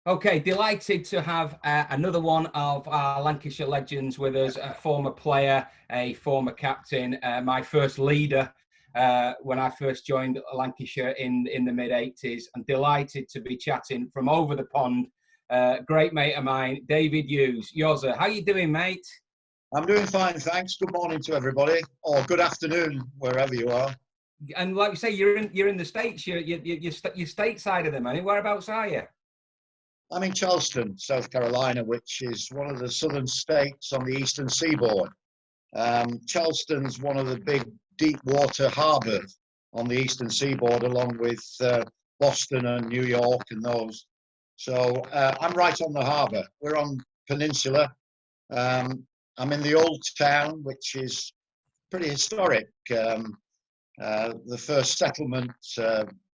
Okay, delighted to have another one of our Lancashire Legends with us, a former player, a former captain, my first leader when I first joined Lancashire in the mid-80s. I'm delighted to be chatting from over the pond. Great mate of mine, David Hughes. Yozza, how you doing, mate? I'm doing fine, thanks. Good morning to everybody, or good afternoon, wherever you are. And like you say, you're in the States. You're stateside of them, man. Whereabouts are you? I'm in Charleston, South Carolina, which is one of the southern states on the eastern seaboard. Charleston's one of the big deep water harbours on the eastern seaboard, along with Boston and New York and those. So I'm right on the harbour. We're on peninsula. I'm in the old town, which is pretty historic. The first settlement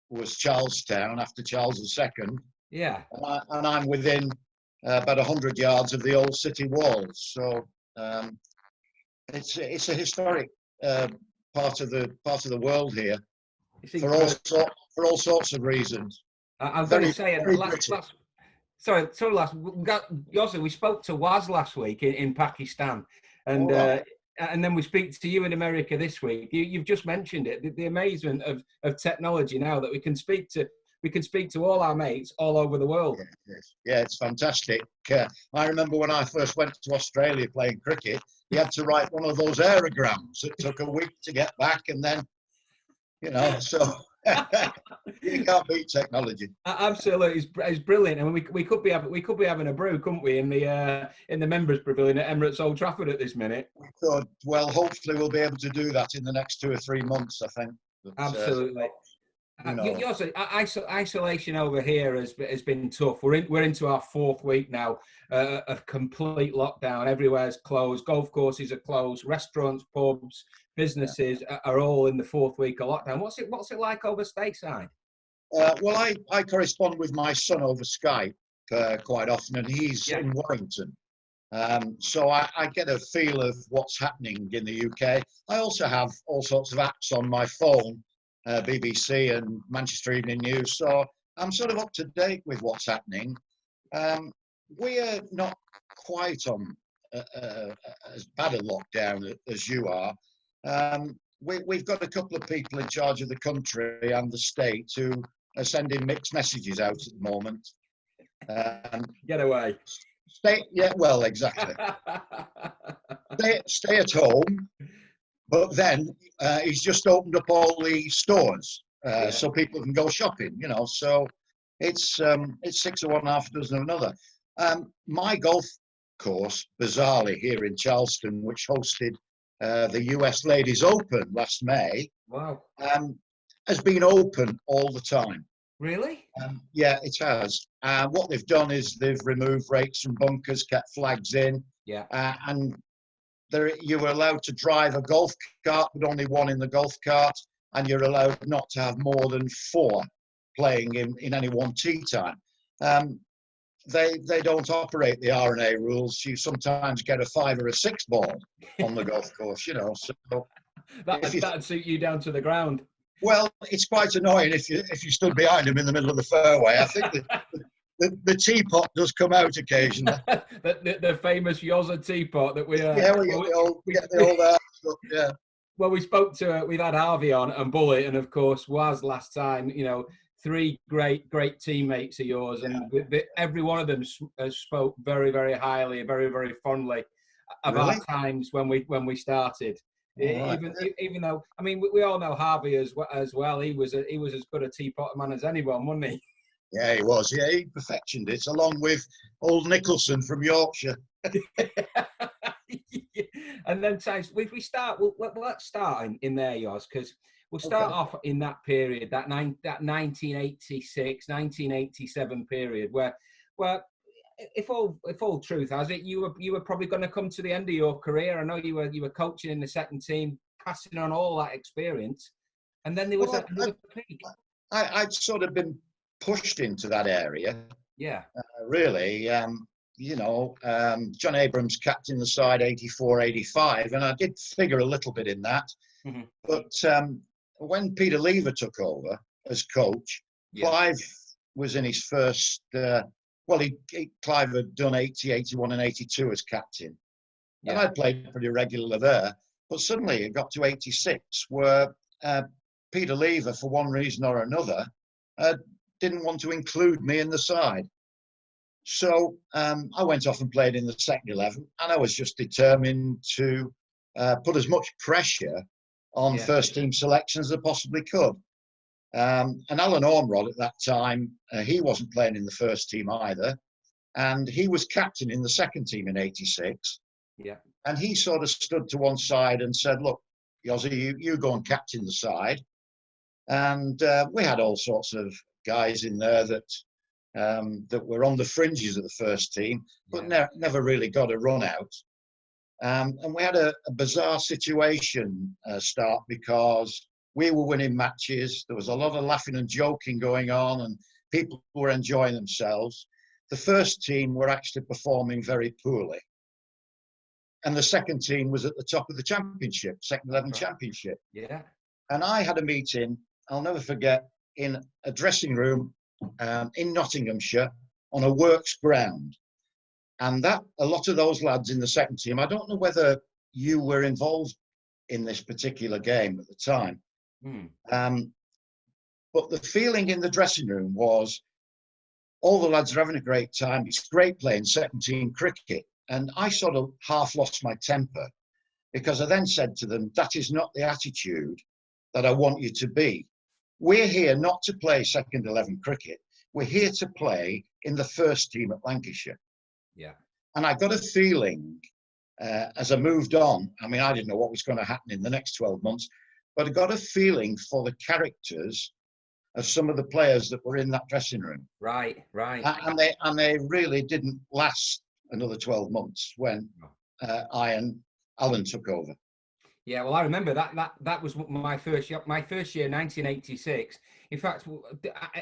was Charlestown after Charles II. Yeah. And I'm within about 100 yards of the old city walls. So it's a historic part of the world here for all sorts of reasons. I'm going to say, we spoke to Waz last week in Pakistan, and then we speak to you in America this week. You've just mentioned it, the amazement of technology now that we can speak to all our mates all over the world. Yeah, it's fantastic. I remember when I first went to Australia playing cricket, you had to write one of those aerograms. It took a week to get back, and then, so you can't beat technology. Absolutely, it's brilliant. I mean, we could be having a brew, couldn't we, in the members' pavilion at Emirates Old Trafford at this minute? We could. Well, hopefully we'll be able to do that in the next 2 or 3 months, I think. But, absolutely. Isolation over here has been tough. We're into our 4th week now of complete lockdown. Everywhere's closed. Golf courses are closed. Restaurants, pubs, businesses are all in the 4th week of lockdown. What's it like over stateside? Well, I correspond with my son over Skype quite often, and he's in Warrington. So I get a feel of what's happening in the UK. I also have all sorts of apps on my phone. BBC and Manchester Evening News, so I'm sort of up to date with what's happening. We're not quite on as bad a lockdown as you are. We've got a couple of people in charge of the country and the state who are sending mixed messages out at the moment. Get away. Well, exactly. Stay at home. But then he's just opened up all the stores so people can go shopping, So it's 6 of one, half a dozen of another. My golf course, bizarrely, here in Charleston, which hosted the US Ladies Open last May, wow, has been open all the time. Really? Yeah, it has. What they've done is they've removed rakes and bunkers, kept flags in, and you were allowed to drive a golf cart, but only one in the golf cart, and you're allowed not to have more than 4 playing in any one tee time. They don't operate the R&A rules. You sometimes get a 5 or a 6 ball on the golf course, So that'd suit you down to the ground. Well, it's quite annoying if you stood behind him in the middle of the fairway. I think the teapot does come out occasionally. the famous Yozza teapot that we get the old stuff, yeah. Well, we've had Harvey on and Bullet, and of course Was last time. 3 great teammates of yours, and every one of them spoke very, very highly, very, very fondly of our times when we started. Right. Even though, I mean, we all know Harvey as well. He was as good a teapot man as anyone, wasn't he? Yeah, he was. Yeah, he perfected it, along with old Nicholson from Yorkshire. And then, let's start in there, yours, because we'll start off in that period, that 1986, 1987 period, where if all truth has it, you were probably going to come to the end of your career. I know you were coaching in the second team, passing on all that experience, and then there was another peak. I'd sort of been pushed into that area. Yeah. Really. John Abrams captained the side 84, 85, and I did figure a little bit in that. Mm-hmm. But when Peter Lever took over as coach, Clive was in his first well, Clive had done 80, 81 and 82 as captain. And I played pretty regularly there. But suddenly it got to 86 where Peter Lever, for one reason or another, didn't want to include me in the side. So I went off and played in the second 11, and I was just determined to put as much pressure on first team selections as I possibly could. And Alan Ormrod at that time, he wasn't playing in the first team either. And he was captain in the second team in 86. Yeah. And he sort of stood to one side and said, look, Yossi, you go and captain the side. And we had all sorts of guys in there that were on the fringes of the first team, but never really got a run out. And we had a bizarre situation start because we were winning matches. There was a lot of laughing and joking going on, and people were enjoying themselves. The first team were actually performing very poorly. And the second team was at the top of the championship, second 11 championship. Yeah. And I had a meeting, I'll never forget, in a dressing room in Nottinghamshire on a works ground. And a lot of those lads in the second team, I don't know whether you were involved in this particular game at the time. But the feeling in the dressing room was all the lads are having a great time. It's great playing second team cricket. And I sort of half lost my temper because I then said to them, that is not the attitude that I want you to be. We're here not to play second 11 cricket. We're here to play in the first team at Lancashire. Yeah. And I got a feeling as I moved on, I mean, I didn't know what was going to happen in the next 12 months, but I got a feeling for the characters of some of the players that were in that dressing room. Right. And they really didn't last another 12 months when I and Alan took over. Yeah, well, I remember that was my first year. My first year, 1986. In fact,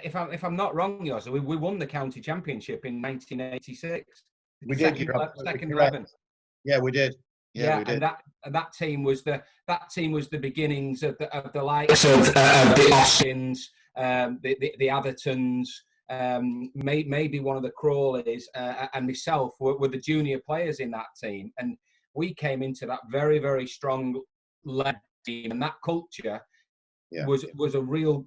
if I'm not wrong, Yoz, we won the county championship in 1986. We did. Second 11. Yeah, we did. Yeah, we did. And that team was the beginnings of the likes of the Austins, the Athertons. Maybe one of the Crawleys and myself were the junior players in that team, and we came into that very, very strong led team, and that culture was a real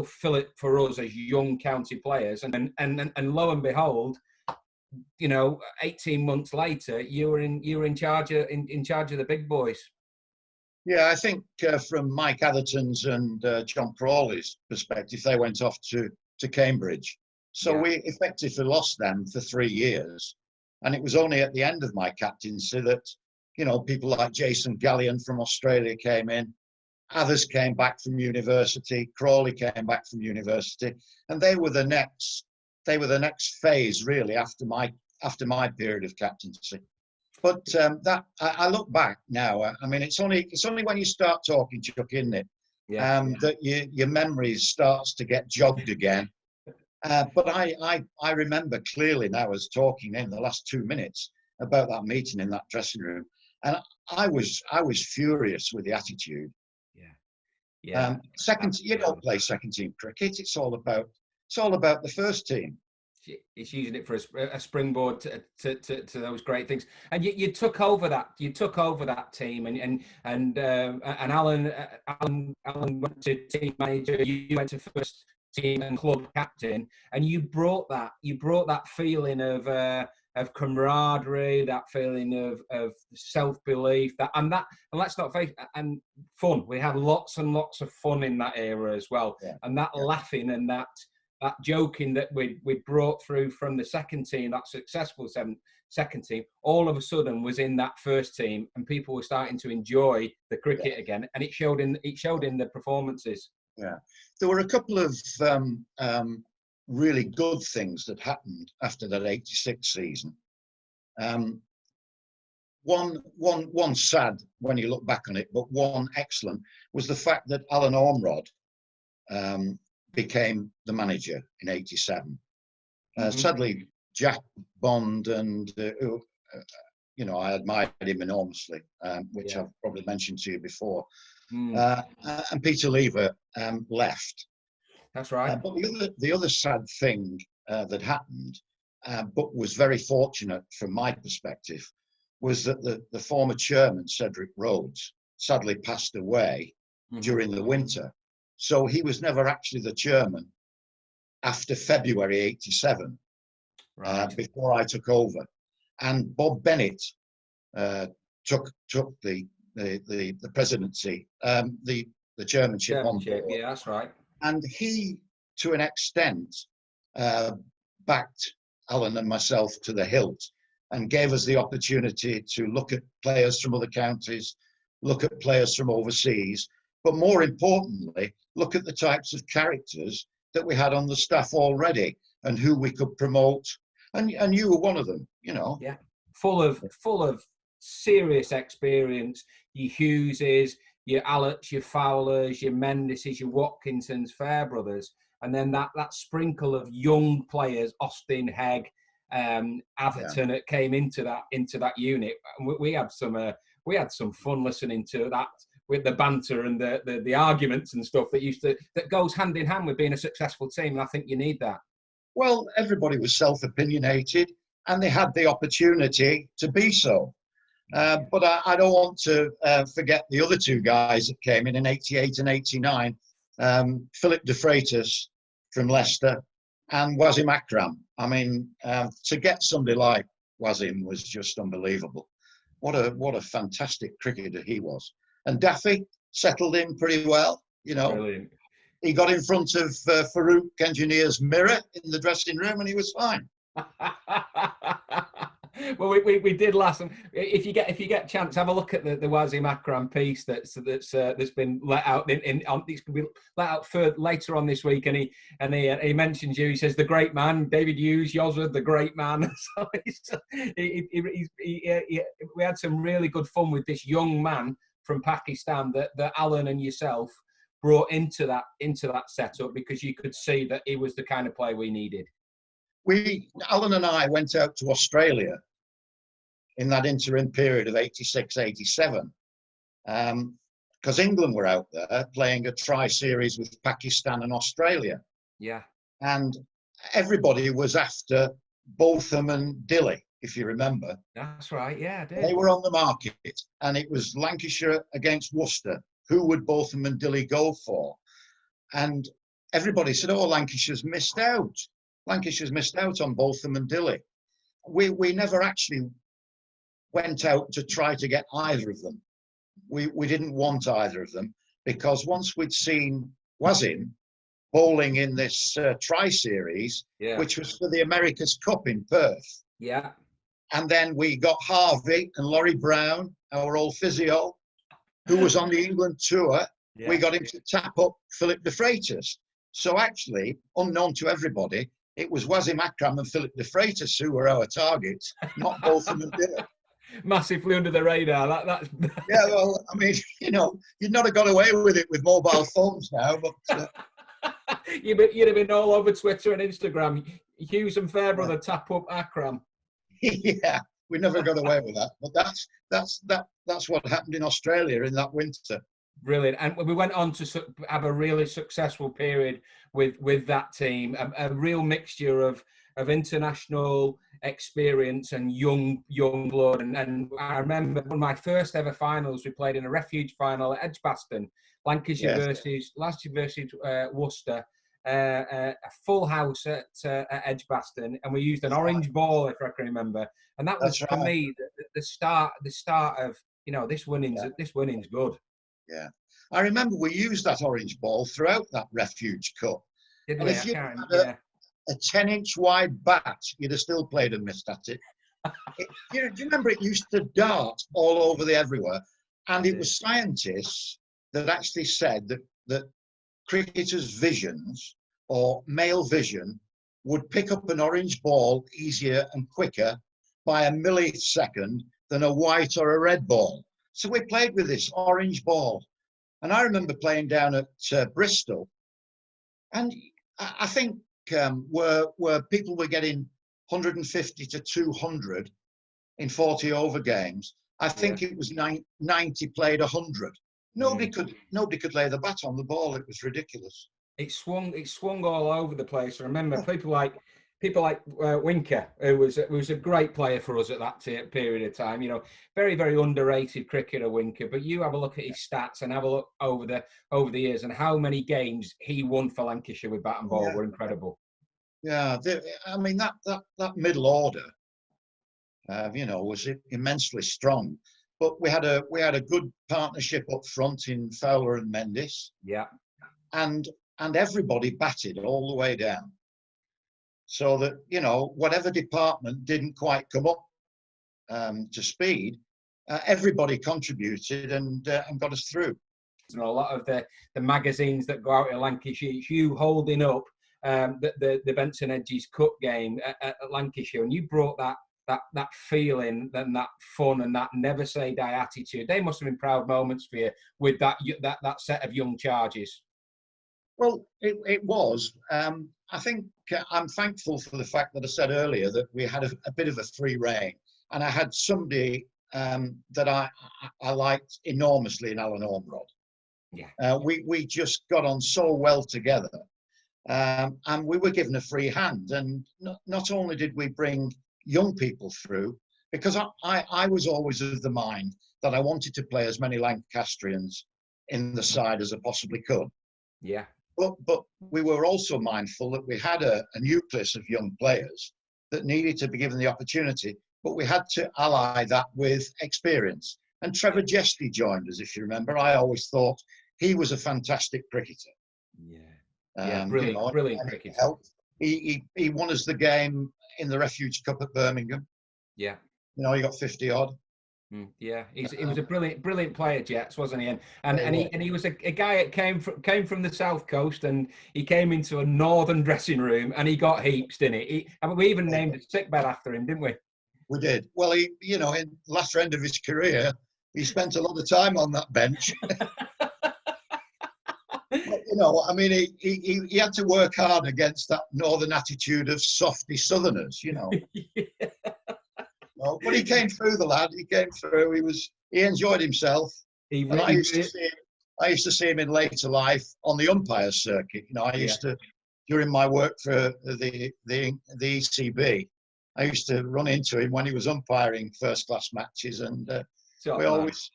fillip for us as young county players. And lo and behold, 18 months later, you were in charge of the big boys. Yeah, I think from Mike Atherton's and John Crawley's perspective, they went off to Cambridge. So we effectively lost them for 3 years. And it was only at the end of my captaincy that, people like Jason Gallion from Australia came in. Others came back from university. Crawley came back from university. And they were the next phase, really, after my period of captaincy. But I look back now. I mean, it's only when you start talking, Chuck, isn't it? That your memory starts to get jogged again. But I remember clearly now as talking in the last 2 minutes about that meeting in that dressing room, and I was furious with the attitude. You don't play second team cricket. It's all about the first team. It's using it for a springboard to those great things. And you took over that. You took over that team, and Alan went to team manager. You went to first team and club captain, and you brought that feeling of camaraderie, that feeling of self-belief, and let's not face it, and fun. We had lots and lots of fun in that era as well, and that laughing and that joking that we brought through from the second team, that successful second team, all of a sudden was in that first team, and people were starting to enjoy the cricket again, and it showed in the performances. Yeah, there were a couple of really good things that happened after that 86 season. One sad when you look back on it, but one excellent was the fact that Alan Ormrod became the manager in 87. Sadly, Jack Bond and I admired him enormously, which I've probably mentioned to you before. And Peter Lever left. That's right. But the other sad thing that happened but was very fortunate from my perspective, was that the former chairman, Cedric Rhodes, sadly passed away during the winter. So he was never actually the chairman after February '87, before I took over. And Bob Bennett took the presidency, the chairmanship on board. Yeah, that's right. And he, to an extent, backed Alan and myself to the hilt and gave us the opportunity to look at players from other counties, look at players from overseas, but more importantly, look at the types of characters that we had on the staff already and who we could promote. And you were one of them, you know. Yeah, full of serious experience. Your Hugheses, your Alex, your Fowlers, your Mendises, your Watkinsons, Fairbrothers, and then that sprinkle of young players, Austin, Hegg, Atherton, that came into that unit. We had some fun listening to that, with the banter and the arguments and stuff that goes hand in hand with being a successful team. And I think you need that. Well, everybody was self-opinionated and they had the opportunity to be so. But I don't want to forget the other two guys that came in '88 and '89, Philip de Freitas from Leicester and Wasim Akram. I mean, to get somebody like Wasim was just unbelievable. What a fantastic cricketer he was. And Daffy settled in pretty well, you know. Brilliant. He got in front of Farouk Engineer's mirror in the dressing room and he was fine. Well, we did last. If you get a chance, have a look at the Wasim Akram piece that's been let out it's going to be let out for later on this week, and he mentions you. He says the great man, David Hughes, Yozza, the great man. So we had some really good fun with this young man from Pakistan that Alan and yourself brought into that setup, because you could see that he was the kind of player we needed. Alan and I went out to Australia in that interim period of '86, '87, because England were out there playing a tri-series with Pakistan and Australia. Yeah. And everybody was after Botham and Dilley, if you remember. That's right, yeah, I did. They were on the market, and it was Lancashire against Worcester. Who would Botham and Dilley go for? And everybody said, oh, Lancashire's missed out. Lancashire's missed out on Botham and Dilley. We never actually went out to try to get either of them. We didn't want either of them, because once we'd seen Wasim bowling in this tri-series, which was for the America's Cup in Perth. Yeah. And then we got Harvey and Laurie Brown, our old physio, who was on the England tour. Yeah. We got him to tap up Philip de Freitas. So actually, unknown to everybody, it was Wasim Akram and Philip de Freitas who were our targets, not Botham and Dilley. Massively under the radar. That's Yeah, well, I mean, you know, you'd not have got away with it with mobile phones now, but you'd have been all over Twitter and Instagram. Hughes and Fairbrother tap up Akram. Yeah, we never got away with that. But that's what happened in Australia in that winter. Brilliant. And we went on to have a really successful period with that team, a real mixture of international experience and young blood. And I remember one of my first ever finals, we played in a refuge final at Edgbaston, Lancashire versus Worcester, a full house at Edgbaston, and we used an orange ball, if I can remember. And that was for me the start of, you know, this winning's good. Yeah, I remember we used that orange ball throughout that Refuge Cup. And if you had a 10-inch wide bat, you'd have still played and missed at it. Do you remember it used to dart all over the everywhere? And it was scientists that actually said that cricketers' visions or male vision would pick up an orange ball easier and quicker by a millisecond than a white or a red ball. So we played with this orange ball. And I remember playing down at Bristol. And I think where people were getting 150 to 200 in 40 over games, I think it was 90 played 100. Nobody could lay the bat on the ball. It was ridiculous. It swung all over the place. I remember people like people like Winker, who was a great player for us at that period of time. You know, very, very underrated cricketer, Winker. But you have a look at his stats and have a look over the years and how many games he won for Lancashire with bat and ball were incredible. Yeah, I mean that middle order, you know, was immensely strong. But we had a good partnership up front in Fowler and Mendes. Yeah, and everybody batted all the way down, so that, you know, whatever department didn't quite come up to speed, everybody contributed and got us through. You know, a lot of the magazines that go out in Lancashire, it's you holding up the Benson Hedges Cup game at Lancashire, and you brought that feeling and that fun and that never say die attitude. They must have been proud moments for you with that set of young charges. Well, it was. I think I'm thankful for the fact that I said earlier that we had a bit of a free rein, and I had somebody that I liked enormously in Alan Ormerod. Yeah. We just got on so well together, and we were given a free hand. And not only did we bring young people through, because I was always of the mind that I wanted to play as many Lancastrians in the side as I possibly could. Yeah. But we were also mindful that we had a nucleus of young players that needed to be given the opportunity, but we had to ally that with experience. And Trevor Jesty joined us, if you remember. I always thought he was a fantastic cricketer. Yeah, brilliant, you know, brilliant cricketer. He won us the game in the Refuge Cup at Birmingham. Yeah. You know, he got 50 odd. Yeah, he was a brilliant player, Jets, wasn't he? And he was a guy that came from the south coast, and he came into a northern dressing room and he got heaps, didn't he? I mean, we even named a sickbed after him, didn't we? We did. Well, he, you know, in the latter end of his career, he spent a lot of time on that bench. But, you know, I mean, he had to work hard against that northern attitude of softy southerners, you know. Yeah. No, but he came through, the lad. He came through. He enjoyed himself. I used to see him in later life on the umpire circuit. You know, I used to, during my work for the ECB, I used to run into him when he was umpiring first class matches, and we always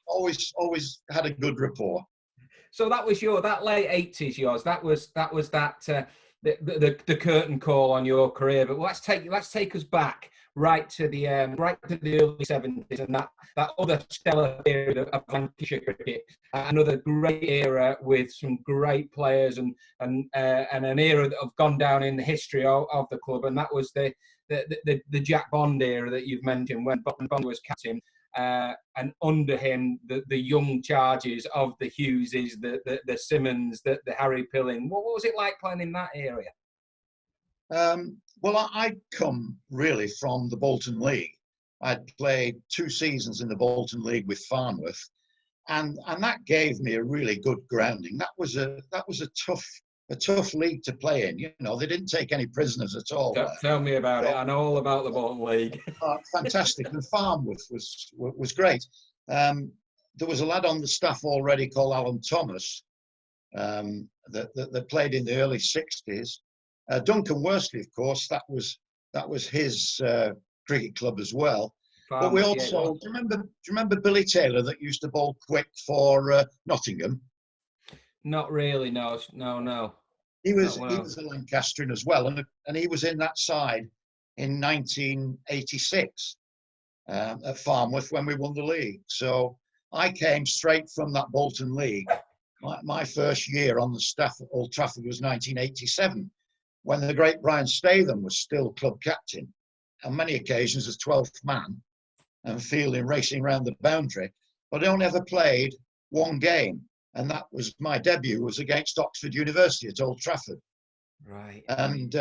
had a good rapport. So that was that late 80s yours. That was the curtain call on your career. But let's take us back right to the early 70s and that other stellar period of Lancashire cricket. Another great era with some great players and an era that have gone down in the history of the club. And that was the Jack Bond era that you've mentioned, when Bond was captain. And under him, the young charges of the Hugheses, the Simmons, the Harry Pilling. What was it like playing in that area? Well, I'd come really from the Bolton League. I'd played 2 seasons in the Bolton League with Farnworth, and that gave me a really good grounding. That was a tough league to play in. You know, they didn't take any prisoners at all. Tell me about it. I know all about the Bolton League. Fantastic. And Farnworth was great. There was a lad on the staff already called Alan Thomas that played in the early 60s. Duncan Worsley, of course, that was his cricket club as well. Farnworth, but we also, do you remember Billy Taylor that used to bowl quick for Nottingham? Not really, no. He was a Lancastrian as well, and he was in that side in 1986 at Farnworth when we won the league. So I came straight from that Bolton League. My first year on the staff at Old Trafford was 1987, when the great Brian Statham was still club captain, on many occasions as 12th man and fielding, racing around the boundary. But I only ever played one game, and that was my debut was against Oxford University at Old Trafford. Right. And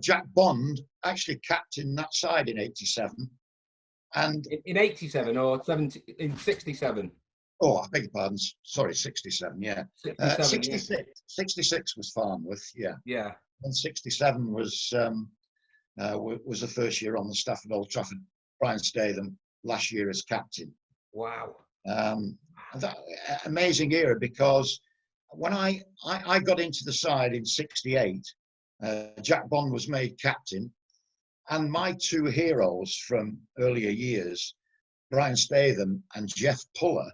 Jack Bond actually captained that side in 87. And in 87 or 70, in 67? Oh, I beg your pardon. Sorry, 67, yeah. 66. Yeah. 66 was Farnworth, yeah. Yeah. And 67 was the first year on the staff at Old Trafford. Brian Statham, last year as captain. Wow. That amazing era, because when I got into the side in 68, Jack Bond was made captain, And my two heroes from earlier years, Brian Statham and Jeff Puller,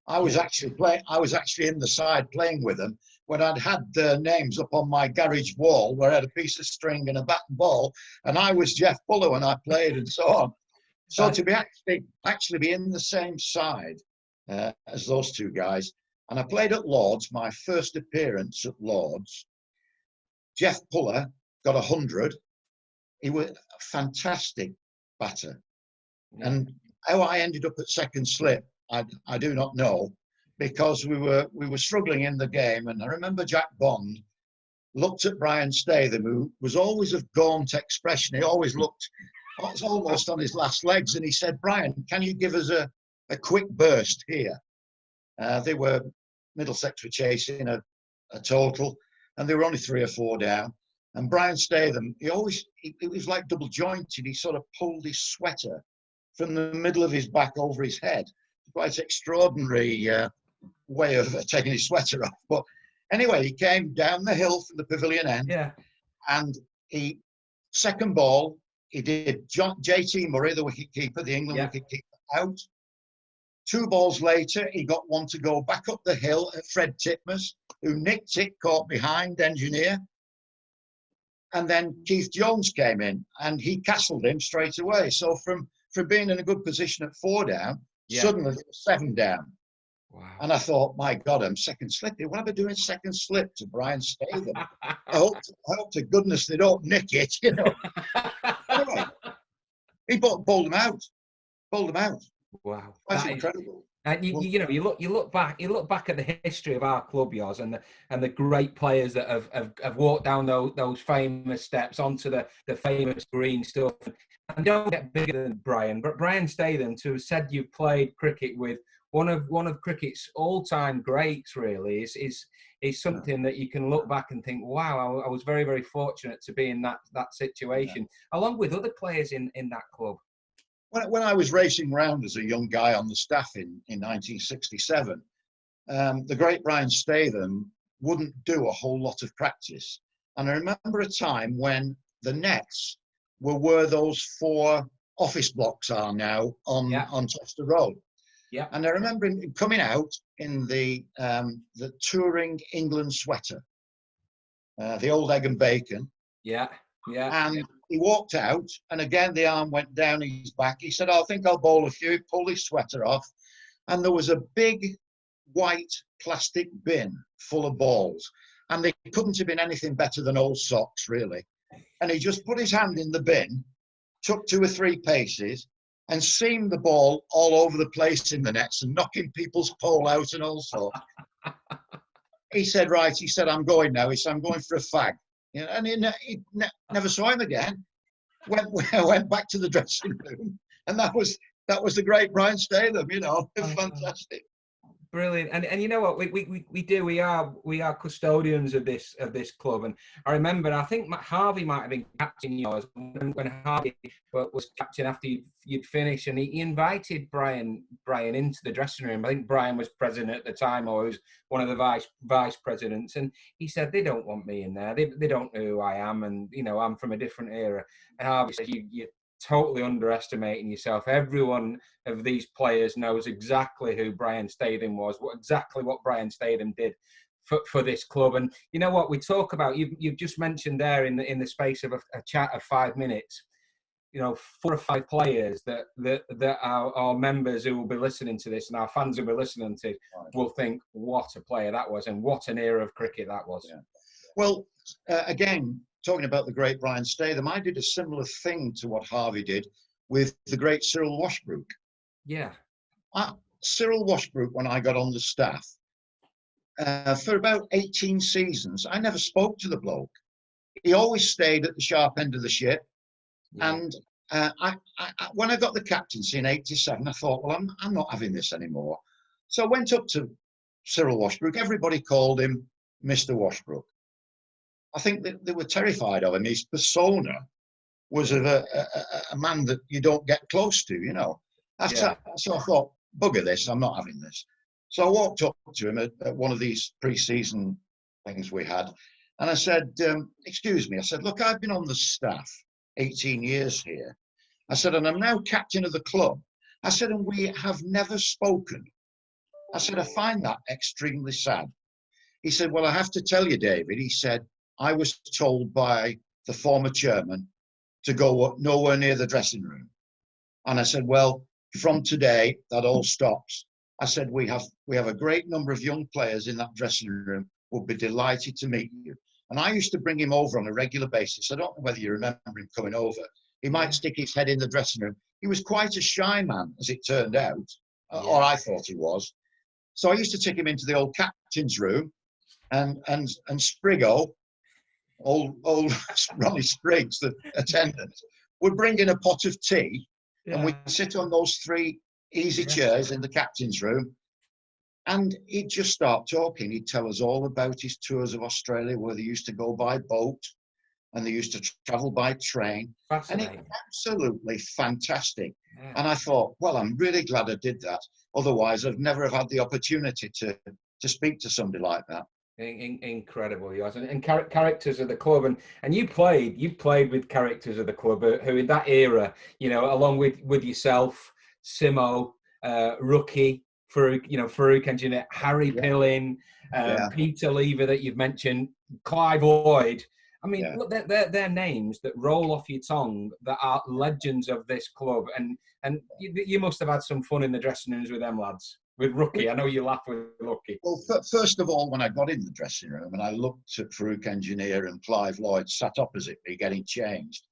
I was actually in the side playing with them when I'd had their names up on my garage wall where I had a piece of string and a bat and ball, and I was Jeff Puller when I played and so on. So to be actually be in the same side as those two guys, and I played at Lord's, my first appearance at Lord's. Jeff Puller got 100. He was a fantastic batter, and how I ended up at second slip, I do not know, because we were struggling in the game. And I remember Jack Bond looked at Brian Statham, who was always of gaunt expression. He always looked almost on his last legs, and he said, "Brian, can you give us a quick burst here?" They were Middlesex were chasing a total, and they were only 3 or 4 down. And Brian Statham, he was like double jointed. He sort of pulled his sweater from the middle of his back over his head. Quite extraordinary way of taking his sweater off. But anyway, he came down the hill from the pavilion end. Yeah. And second ball, he did JT Murray, the wicketkeeper, the England wicketkeeper, out. 2 balls later, he got one to go back up the hill at Fred Titmus, who nicked it, caught behind, engineer. And then Keith Jones came in and he castled him straight away. So from being in a good position at 4 down, suddenly it was 7 down. Wow. And I thought, my God, I'm second slip. What am I doing second slip to Brian Statham? I hope to goodness they don't nick it, you know. Anyway, he bowled him out. Wow. That's incredible. And you look back at the history of our club, yours, and the great players that have walked down those famous steps onto the famous green stuff. And don't get bigger than Brian, but Brian Statham, to have said you've played cricket with one of cricket's all-time greats, really, is something that you can look back and think, wow, I was very, very fortunate to be in that situation, along with other players in that club. When I was racing around as a young guy on the staff in 1967, the great Brian Statham wouldn't do a whole lot of practice. And I remember a time when the nets were where those 4 office blocks are now on Chester Road. Yeah. And I remember him coming out in the touring England sweater, the old egg and bacon. Yeah. Yeah. And he walked out, and again the arm went down his back. He said, "I think I'll bowl a few." He pulled his sweater off, and there was a big white plastic bin full of balls, and they couldn't have been anything better than old socks, really. And he just put his hand in the bin, took 2 or 3 paces, and seamed the ball all over the place in the nets and knocking people's pole out and all sorts. He said, "Right," he said, "I'm going now." He said, "I'm going for a fag." You know, and he never saw him again. Went back to the dressing room, and that was the great Brian Statham. You know, fantastic. Brilliant. And you know what we are custodians of this club. And I remember, I think Harvey might have been captain yours when Harvey was captain after you'd finished, and he invited Brian into the dressing room. I think Brian was president at the time, or he was one of the vice presidents, and he said, "They don't want me in there. They don't know who I am, and you know, I'm from a different era." And Harvey said, "You totally underestimating yourself. Everyone of these players knows exactly who Brian Statham was, exactly what Brian Statham did for this club." And you know what we talk about, you've just mentioned there in the space of a chat of 5 minutes, you know, 4 or 5 players that our members who will be listening to this and our fans who will be listening to will think, what a player that was and what an era of cricket that was. Yeah. Well, again, talking about the great Brian Statham, I did a similar thing to what Harvey did with the great Cyril Washbrook. Yeah. Cyril Washbrook, when I got on the staff, for about 18 seasons, I never spoke to the bloke. He always stayed at the sharp end of the ship. Yeah. And when I got the captaincy in 87, I thought, well, I'm not having this anymore. So I went up to Cyril Washbrook. Everybody called him Mr. Washbrook. I think that they were terrified of him. His persona was of a man that you don't get close to, you know. So I thought, bugger this, I'm not having this. So I walked up to him at one of these pre-season things we had, and I said, "Excuse me," I said, "Look, I've been on the staff 18 years here. I said, and I'm now captain of the club. I said, and we have never spoken. I said, I find that extremely sad. He said, well, I have to tell you, David, he said, I was told by the former chairman to go nowhere near the dressing room. And I said, well, from today, that all stops. I said, we have a great number of young players in that dressing room. We'll be delighted to meet you. And I used to bring him over on a regular basis. I don't know whether you remember him coming over. He might stick his head in the dressing room. He was quite a shy man, as it turned out, or I thought he was. So I used to take him into the old captain's room, and Spriggo, old Ronnie Spriggs, the attendant, would bring in a pot of tea, and we'd sit on those 3 easy chairs in the captain's room, and he'd just start talking. He'd tell us all about his tours of Australia, where they used to go by boat and they used to travel by train. And it was absolutely fantastic. Yeah. And I thought, well, I'm really glad I did that. Otherwise, I'd never have had the opportunity to speak to somebody like that. Incredible, yes. And characters of the club, and you played with characters of the club who in that era, you know, along with yourself, Simo, Rookie, Farouk Engineer, Harry Pilling, Peter Lever that you've mentioned, Clive Lloyd. I mean, look, they're names that roll off your tongue that are legends of this club, and you must have had some fun in the dressing rooms with them lads. With Rookie, I know you laugh with Rookie. Well, first of all, when I got in the dressing room and I looked at Farouk Engineer and Clive Lloyd sat opposite me getting changed,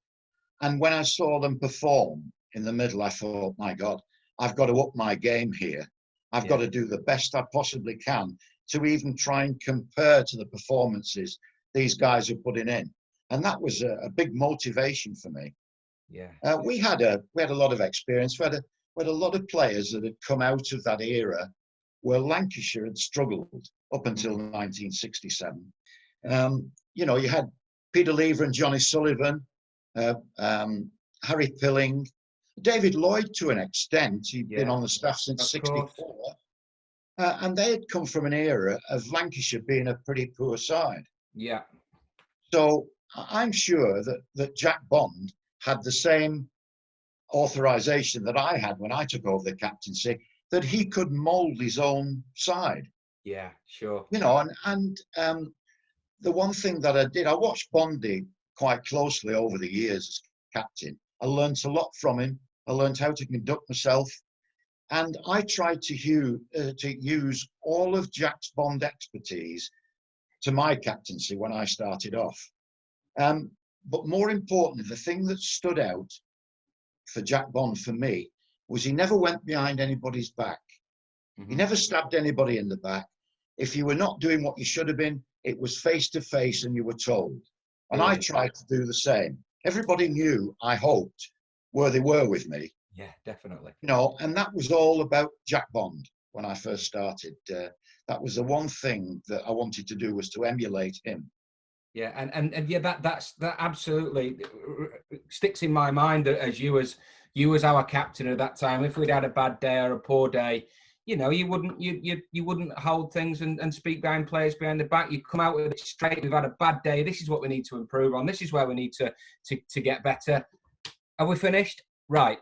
and when I saw them perform in the middle, I thought, my God, I've got to up my game here. I've got to do the best I possibly can to even try and compare to the performances these guys are putting in. And that was a big motivation for me. Yeah. We had a lot of experience. We had a lot of players that had come out of that era where Lancashire had struggled up until 1967. You know, you had Peter Lever and Johnny Sullivan, Harry Pilling, David Lloyd to an extent. He'd been on the staff since '64. And they had come from an era of Lancashire being a pretty poor side. Yeah. So I'm sure that Jack Bond had the same authorization that I had when I took over the captaincy, that he could mold his own side. Yeah, sure. You know, and the one thing that I did, I watched Bondy quite closely over the years as captain. I learned a lot from him. I learned how to conduct myself. And I tried to use all of Jack's Bond expertise to my captaincy when I started off. But more importantly, the thing that stood out for Jack Bond for me was he never went behind anybody's back. He never stabbed anybody in the back. If you were not doing what you should have been, it was face to face and you were told. And I tried to do the same. Everybody knew, I hoped, where they were with me. Yeah, definitely. You know, and that was all about Jack Bond when I first started. That was the one thing that I wanted to do, was to emulate him. Yeah, and yeah, that absolutely sticks in my mind as you as our captain at that time. If we'd had a bad day or a poor day, you know, you wouldn't hold things and speak behind players behind the back. You'd come out with it straight. We've had a bad day. This is what we need to improve on. This is where we need to get better. Are we finished? Right.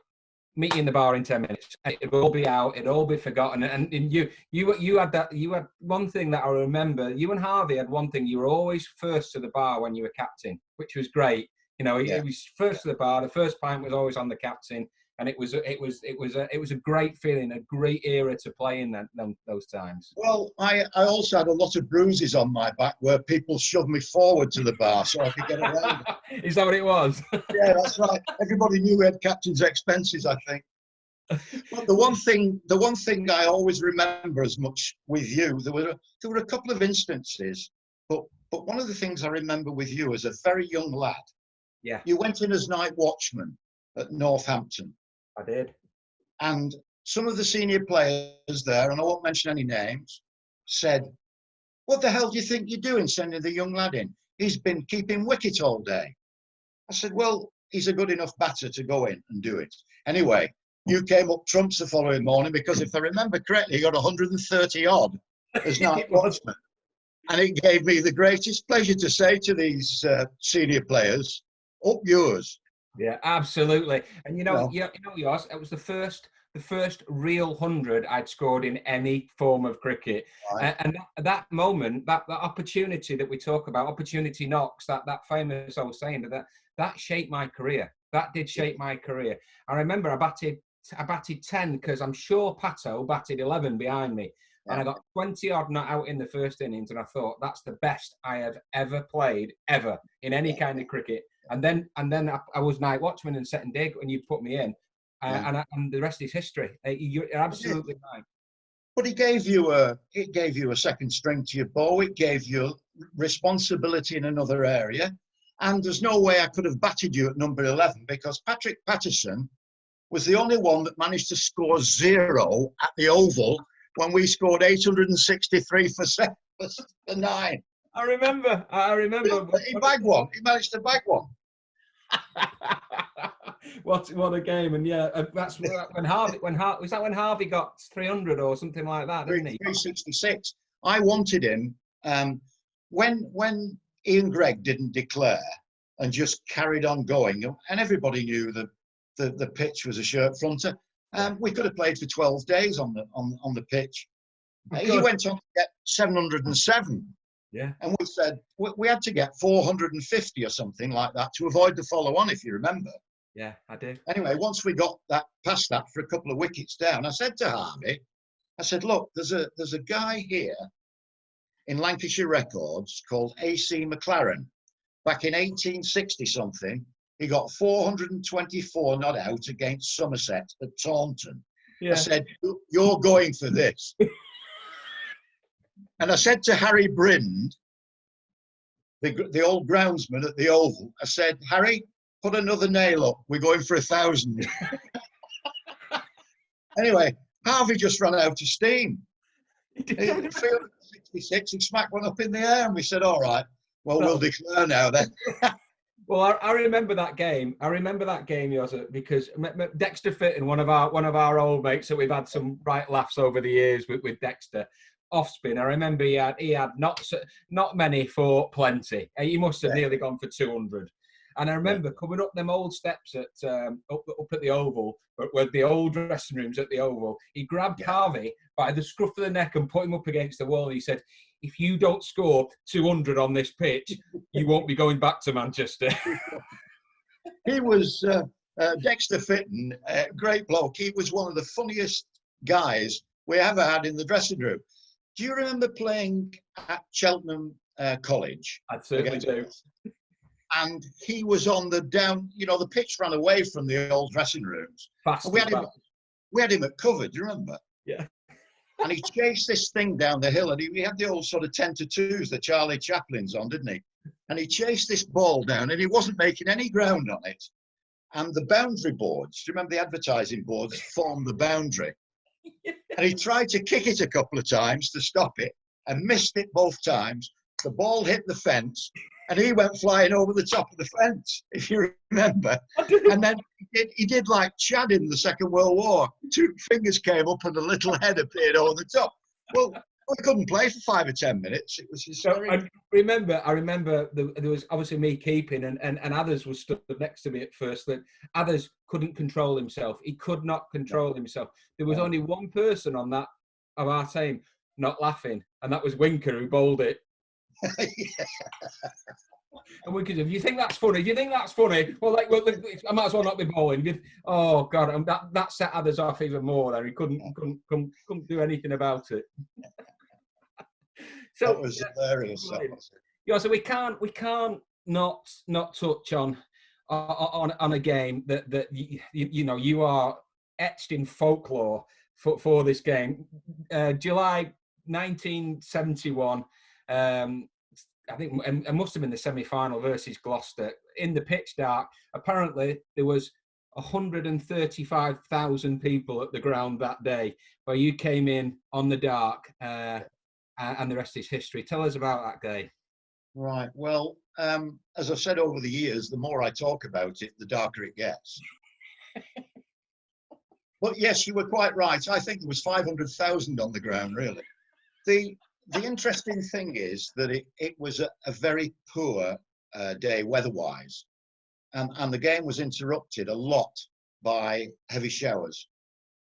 Meet you in the bar in 10 minutes. It'll all be out. It'll all be forgotten. And you had that. You had one thing that I remember. You and Harvey had one thing. You were always first to the bar when you were captain, which was great. You know, it was first to the bar. The first pint was always on the captain, and it was a great feeling, a great era to play in those times. Well, I also had a lot of bruises on my back where people shoved me forward to the bar so I could get around. Is that what it was? Yeah, that's right. Everybody knew we had captain's expenses, I think. But the one thing I always remember as much with you, there were a couple of instances, but one of the things I remember with you as a very young lad, you went in as night watchman at Northampton. I did. And some of the senior players there, and I won't mention any names, said, "What the hell do you think you're doing sending the young lad in? He's been keeping wicket all day." I said, "Well, he's a good enough batter to go in and do it." Anyway, you came up trumps the following morning because, if I remember correctly, you got 130 odd as night watchman. And it gave me the greatest pleasure to say to these senior players, "Up yours." Yeah, absolutely. And No. yours, it was the first real 100 I'd scored in any form of cricket. Right. And that moment, that opportunity that we talk about, opportunity knocks, that famous old saying, that shaped my career. That did shape my career. I remember I batted 10 because I'm sure Pato batted 11 behind me. And I got 20 odd not out in the first innings. And I thought, that's the best I have ever played, ever, in any kind of cricket. And then I was night watchman and setting dig when you put me in. And the rest is history. You're absolutely right. But it gave you a second string to your bow. It gave you responsibility in another area. And there's no way I could have batted you at number 11 because Patrick Patterson was the only one that managed to score 0 at the Oval when we scored 863 for 9. I remember. He bagged one. He managed to bag one. What a game! And that's when Harvey got 300 or something like that, didn't he? 366. I wanted him when Ian Gregg didn't declare and just carried on going, and everybody knew that the pitch was a shirt fronter. We could have played for 12 days on the pitch. He went on to get 707. Yeah. And we said we had to get 450 or something like that to avoid the follow on, if you remember. Yeah, I do. Anyway, once we got past that for a couple of wickets down, I said to Harvey, I said, look, there's a guy here in Lancashire records called AC McLaren. Back in 1860 something, he got 424 not out against Somerset at Taunton. Yeah. I said, you're going for this. And I said to Harry Brind, the old groundsman at the Oval, I said, Harry, put another nail up. We're going for 1,000. Anyway, Harvey just ran out of steam. He 66, he smacked one up in the air, and we said, all right, well, we'll declare now then. Well, I remember that game. Joseph, because Dexter Fitton, one of our old mates that we've had some right laughs over the years with Dexter, off spin. I remember he had not many for plenty. He must have nearly gone for 200. And I remember coming up them old steps at up at the Oval, where the old dressing rooms at the Oval. He grabbed Harvey by the scruff of the neck and put him up against the wall. And he said, "If you don't score 200 on this pitch, you won't be going back to Manchester." He was Dexter Fitton, great bloke. He was one of the funniest guys we ever had in the dressing room. Do you remember playing at Cheltenham College? I certainly do. And he was on the down, the pitch ran away from the old dressing rooms. We had him at cover, do you remember? Yeah. And he chased this thing down the hill, and he had the old sort of 10-2s that Charlie Chaplin's on, didn't he? And he chased this ball down, and he wasn't making any ground on it. And the boundary boards, do you remember the advertising boards formed the boundary? And he tried to kick it a couple of times to stop it and missed it both times. The ball hit the fence and he went flying over the top of the fence, if you remember. And then he did like Chad in the Second World War. 2 fingers came up and a little head appeared over the top. Well, we couldn't play for 5 or 10 minutes. It was hysterical. I remember there was obviously me keeping and others was stood next to me at first. That others couldn't control himself. He could not control himself. There was only one person on that of our team not laughing, and that was Winker, who bowled it. And we could, if you think that's funny, well, I might as well not be bowling. Oh God, that set others off even more. There, he couldn't do anything about it. So that was hilarious. Yeah, so we can't not touch on a game that you are etched in folklore for this game. July 1971. I think it must have been the semi-final versus Gloucester. In the pitch dark, apparently there was 135,000 people at the ground that day, where you came in on the dark, and the rest is history. Tell us about that day. Right. Well, as I've said over the years, the more I talk about it, the darker it gets. But yes, you were quite right. I think there was 500,000 on the ground, really. The interesting thing is that it was a very poor day weather-wise. and the game was interrupted a lot by heavy showers.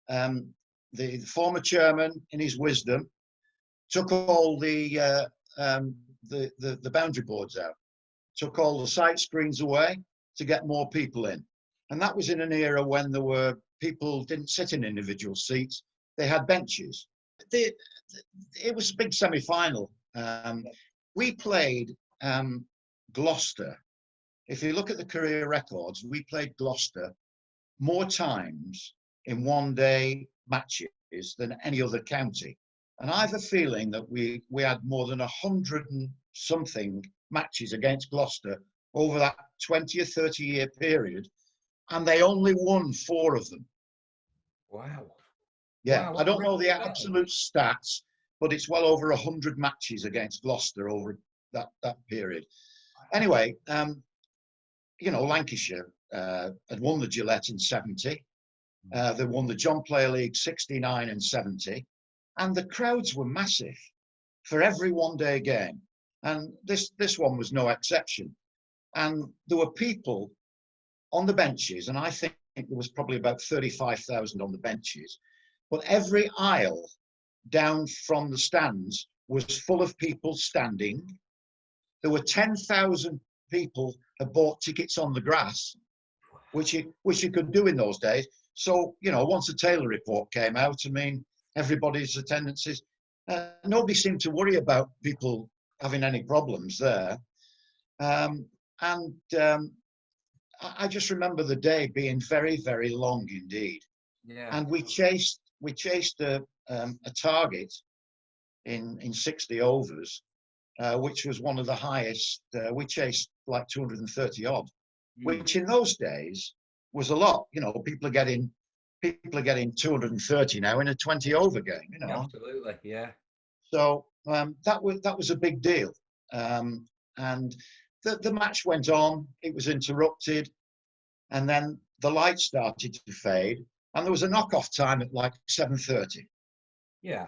The former chairman, in his wisdom, took all the boundary boards out, took all the sight screens away to get more people in. And that was in an era when there were people didn't sit in individual seats, they had benches. It was a big semi-final. We played Gloucester. If you look at the career records, we played Gloucester more times in one-day matches than any other county. And I have a feeling that we had more than 100 and something matches against Gloucester over that 20 or 30 year period, and they only won 4 of them. Wow. Yeah, wow, I don't know the absolute stats, but it's well over 100 matches against Gloucester over that period. Anyway, Lancashire had won the Gillette in 70. They won the John Player League 69 and 70. And the crowds were massive for every one-day game. And this one was no exception. And there were people on the benches, and I think there was probably about 35,000 on the benches. But every aisle down from the stands was full of people standing. There were 10,000 people had bought tickets on the grass, which you could do in those days. So, once the Taylor report came out, I mean, everybody's attendances, nobody seemed to worry about people having any problems there. I just remember the day being very, very long indeed. Yeah. And we chased a target in 60 overs, which was one of the highest. We chased like 230 odd, which in those days was a lot. People are getting 230 now in a 20 over game. Absolutely, yeah. So that was a big deal, and the match went on. It was interrupted, and then the lights started to fade, and there was a knockoff time at like 7:30. Yeah.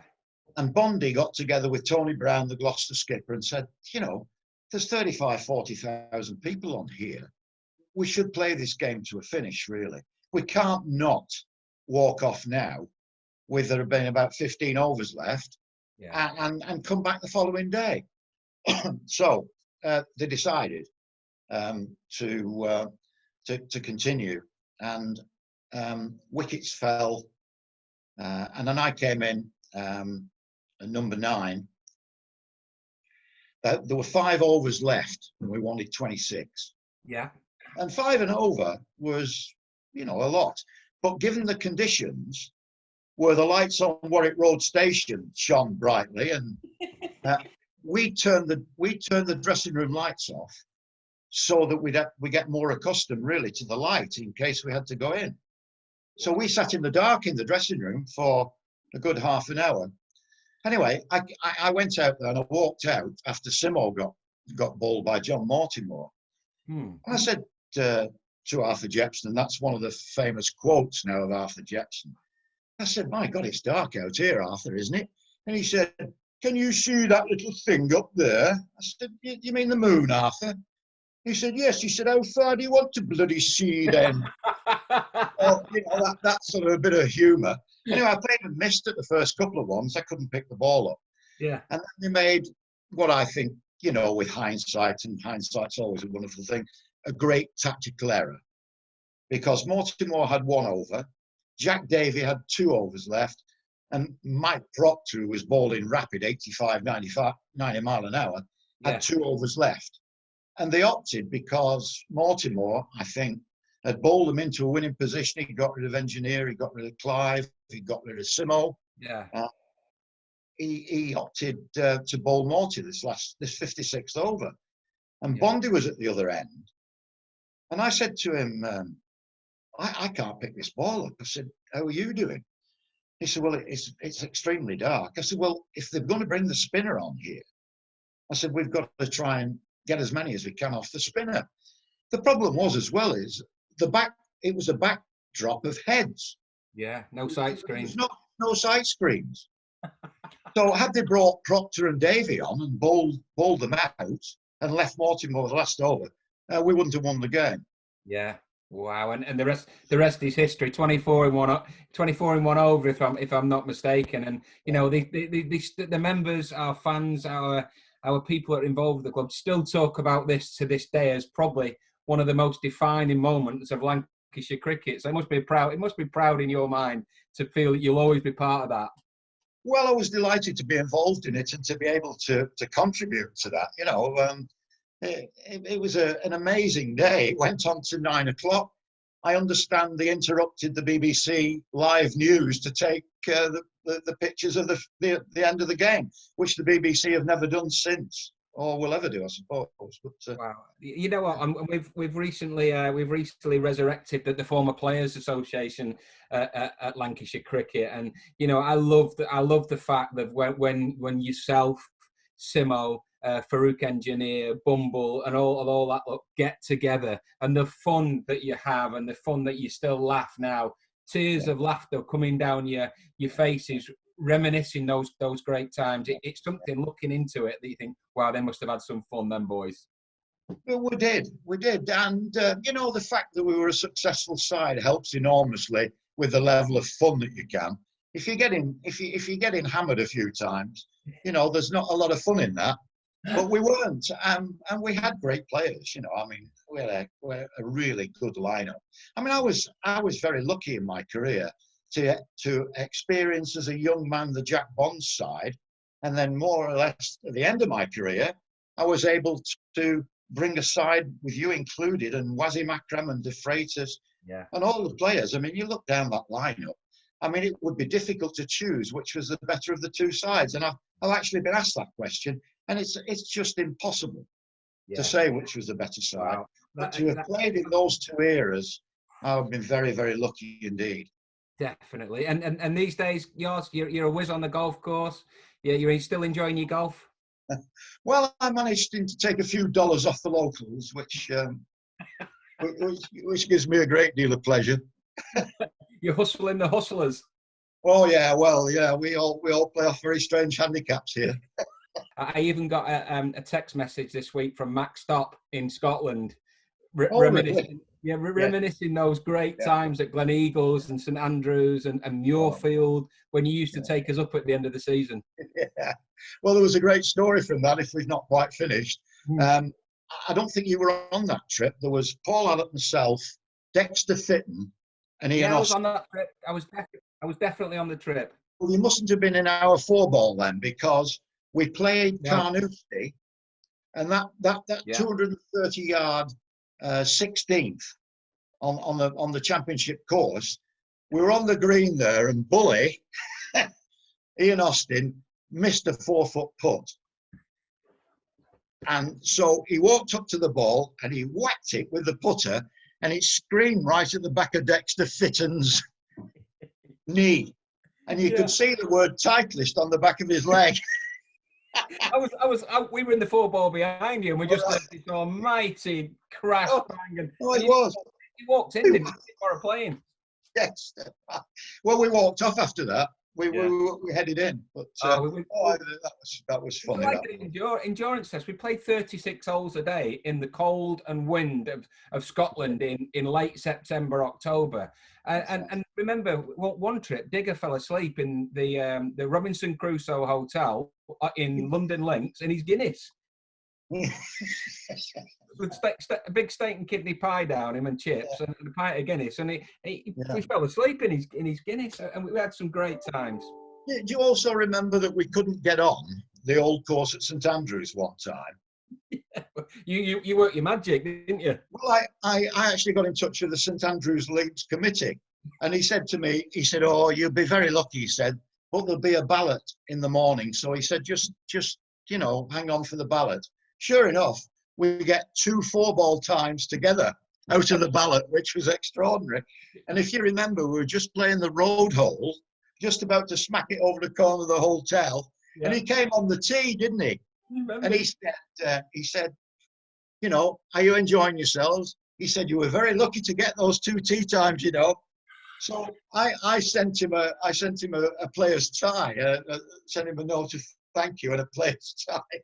And Bondi got together with Tony Brown, the Gloucester skipper, and said, there's 40,000 people on here. We should play this game to a finish, really. We can't not walk off now with there have been about 15 overs left, and come back the following day. So they decided to continue, and wickets fell, and then I came in at number 9. There were 5 overs left, and we wanted 26. Yeah. And 5 and over was, a lot. But given the conditions, where the lights on Warwick Road Station shone brightly, and we turned the dressing room lights off so that we get more accustomed really to the light in case we had to go in. So we sat in the dark in the dressing room for a good half an hour. Anyway, I went out there and I walked out after Simo got bowled by John Mortimer. And I said to Arthur Jepson, that's one of the famous quotes now of Arthur Jepson. I said, my God, it's dark out here, Arthur, isn't it? And he said, can you see that little thing up there? I said, you mean the moon, Arthur? He said, yes. He said, how far do you want to bloody see then? Well, that sort of a bit of humour. Anyway, I played and missed at the first couple of ones. I couldn't pick the ball up. Yeah. And then they made what I think, with hindsight, and hindsight's always a wonderful thing, a great tactical error. Because Mortimer had 1 over, Jack Davey had 2 overs left, and Mike Proctor, who was bowling rapid, 85, 95, 90 mile an hour, had 2 overs left. And they opted because Mortimer, I think, had bowled them into a winning position. He got rid of Engineer, he got rid of Clive, he got rid of Simo. Yeah. He opted to bowl Morty this 56th over. And Bondi was at the other end. And I said to him, I can't pick this ball up. I said, how are you doing? He said, well, it's extremely dark. I said, well, if they're going to bring the spinner on here, I said, we've got to try and get as many as we can off the spinner. The problem was as well is it was a backdrop of heads. Yeah, no sight screens. No sight screens. So had they brought Proctor and Davey on and bowled them out and left Mortimer the last over, we wouldn't have won the game. Yeah. Wow. And the rest is history. 24 in one, 24 in one over, if I'm not mistaken. And you know, the members, our fans, our people that are involved with the club still talk about this to this day as probably one of the most defining moments of Lancashire cricket. So it must be proud. It must be proud in your mind to feel that you'll always be part of that. Well, I was delighted to be involved in it and to be able to contribute to that. You know, it was an amazing day. It went on to 9 o'clock. I understand they interrupted the BBC live news to take the pictures of the end of the game, which the BBC have never done since, or will ever do, I suppose. But, wow, you know what? We've recently resurrected the former Players Association at Lancashire Cricket, and you know I love the fact that when yourself, Simo, Farouk Engineer, Bumble, and all that get together, and the fun that you have, and the fun that you still laugh now, tears of laughter coming down your faces, reminiscing those great times. It's something looking into it that you think, wow, they must have had some fun, them boys. we did, and you know, the fact that we were a successful side helps enormously with the level of fun that you can. If you're getting hammered a few times, you know, there's not a lot of fun in that. But we weren't, and we had great players. You know, I mean, we had a really good lineup. I mean, I was very lucky in my career to experience as a young man the Jack Bond side, and then more or less at the end of my career, I was able to bring a side with you included, and Wasim Akram and De Freitas, and all the players. I mean, you look down that lineup. I mean, it would be difficult to choose which was the better of the two sides, and I've actually been asked that question. And it's just impossible to say which was the better side. Wow. But to have played in those two eras, I've been very, very lucky indeed. Definitely. And these days, you're a whiz on the golf course. Yeah, you're still enjoying your golf? Well, I managed to take a few dollars off the locals, which gives me a great deal of pleasure. You're hustling the hustlers. Oh yeah, well yeah, we all play off very strange handicaps here. I even got a text message this week from Max Stop in Scotland, reminiscing those great times at Glen Eagles and St Andrews and Muirfield when you used to take us up at the end of the season. Yeah, well, there was a great story from that. If we've not quite finished, I don't think you were on that trip. There was Paul Allott, myself, Dexter Fitton, and Ian I was on that trip. I was definitely on the trip. Well, you mustn't have been in our 4-ball then, because we played Carnoustie, and that 230-yard 16th on the championship course. We were on the green there, and Bully, Ian Austin, missed a 4-foot putt. And so he walked up to the ball and he whacked it with the putter, and it screamed right at the back of Dexter Fitton's knee. And you could see the word Titleist on the back of his leg. We were in the 4-ball behind you, and we just had this almighty crash bang. And it was. He walked in, didn't he, for a plane? Yes. Well, we walked off after that. We headed in, but that was funny. Like an endurance test. We played 36 holes a day in the cold and wind of Scotland in late September, October. And remember, one trip, Digger fell asleep in the Robinson Crusoe Hotel in London Links in his Guinness. With a big steak and kidney pie down him and chips and a pint of Guinness, and he fell asleep in his Guinness, and we had some great times. Do you also remember that we couldn't get on the old course at St Andrews one time? You worked your magic, didn't you? Well, I actually got in touch with the St Andrews Leagues committee, and he said to me, "Oh, you'll be very lucky," he said, "but there'll be a ballot in the morning." So he said, just hang on for the ballot. Sure enough, we get 2 4-ball times together out of the ballot, which was extraordinary. And if you remember, we were just playing the road hole, just about to smack it over the corner of the hotel. Yeah. And he came on the tee, didn't he? And he said, "Are you enjoying yourselves?" He said, "You were very lucky to get those 2 tee times, So I sent him a player's tie, sent him a note of thank you and a player's tie.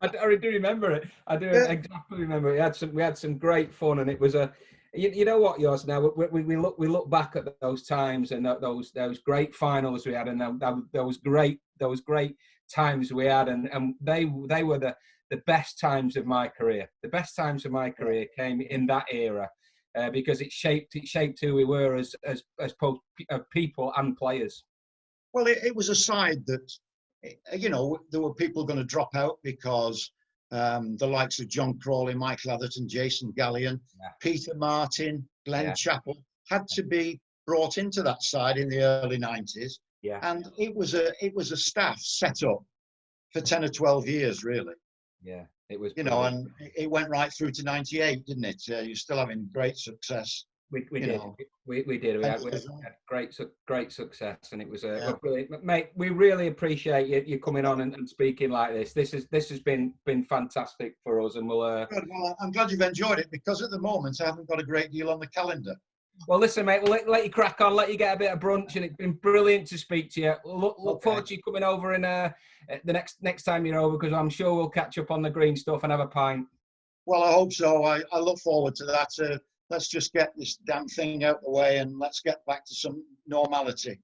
I do remember it. I do Yeah. exactly remember it. We had some great fun, and it was a. You know what, yours now. We look back at those times and those great finals we had, and those great times we had, and they were the best times of my career. The best times of my career came in that era. Because it shaped who we were as people and players. Well, it was a side that, you know, there were people going to drop out because the likes of John Crawley, Michael Atherton, Jason Gallion, Peter Martin, Glenn Chappell had to be brought into that side in the early 90s. Yeah. And it was a staff set up for 10 or 12 years, really. Yeah, it was. You know, and it went right through to 98, didn't it? You're still having great success. We did. We did. We had great success, and it was brilliant, mate. We really appreciate you coming on and speaking like this. This has been fantastic for us, and we'll. Good. Well, I'm glad you've enjoyed it, because at the moment I haven't got a great deal on the calendar. Well, listen, mate. We'll let you crack on. Let you get a bit of brunch, and it's been brilliant to speak to you. Look forward to you coming over in the next time you're over, because I'm sure we'll catch up on the green stuff and have a pint. Well, I hope so. I look forward to that. Let's just get this damn thing out of the way, and let's get back to some normality.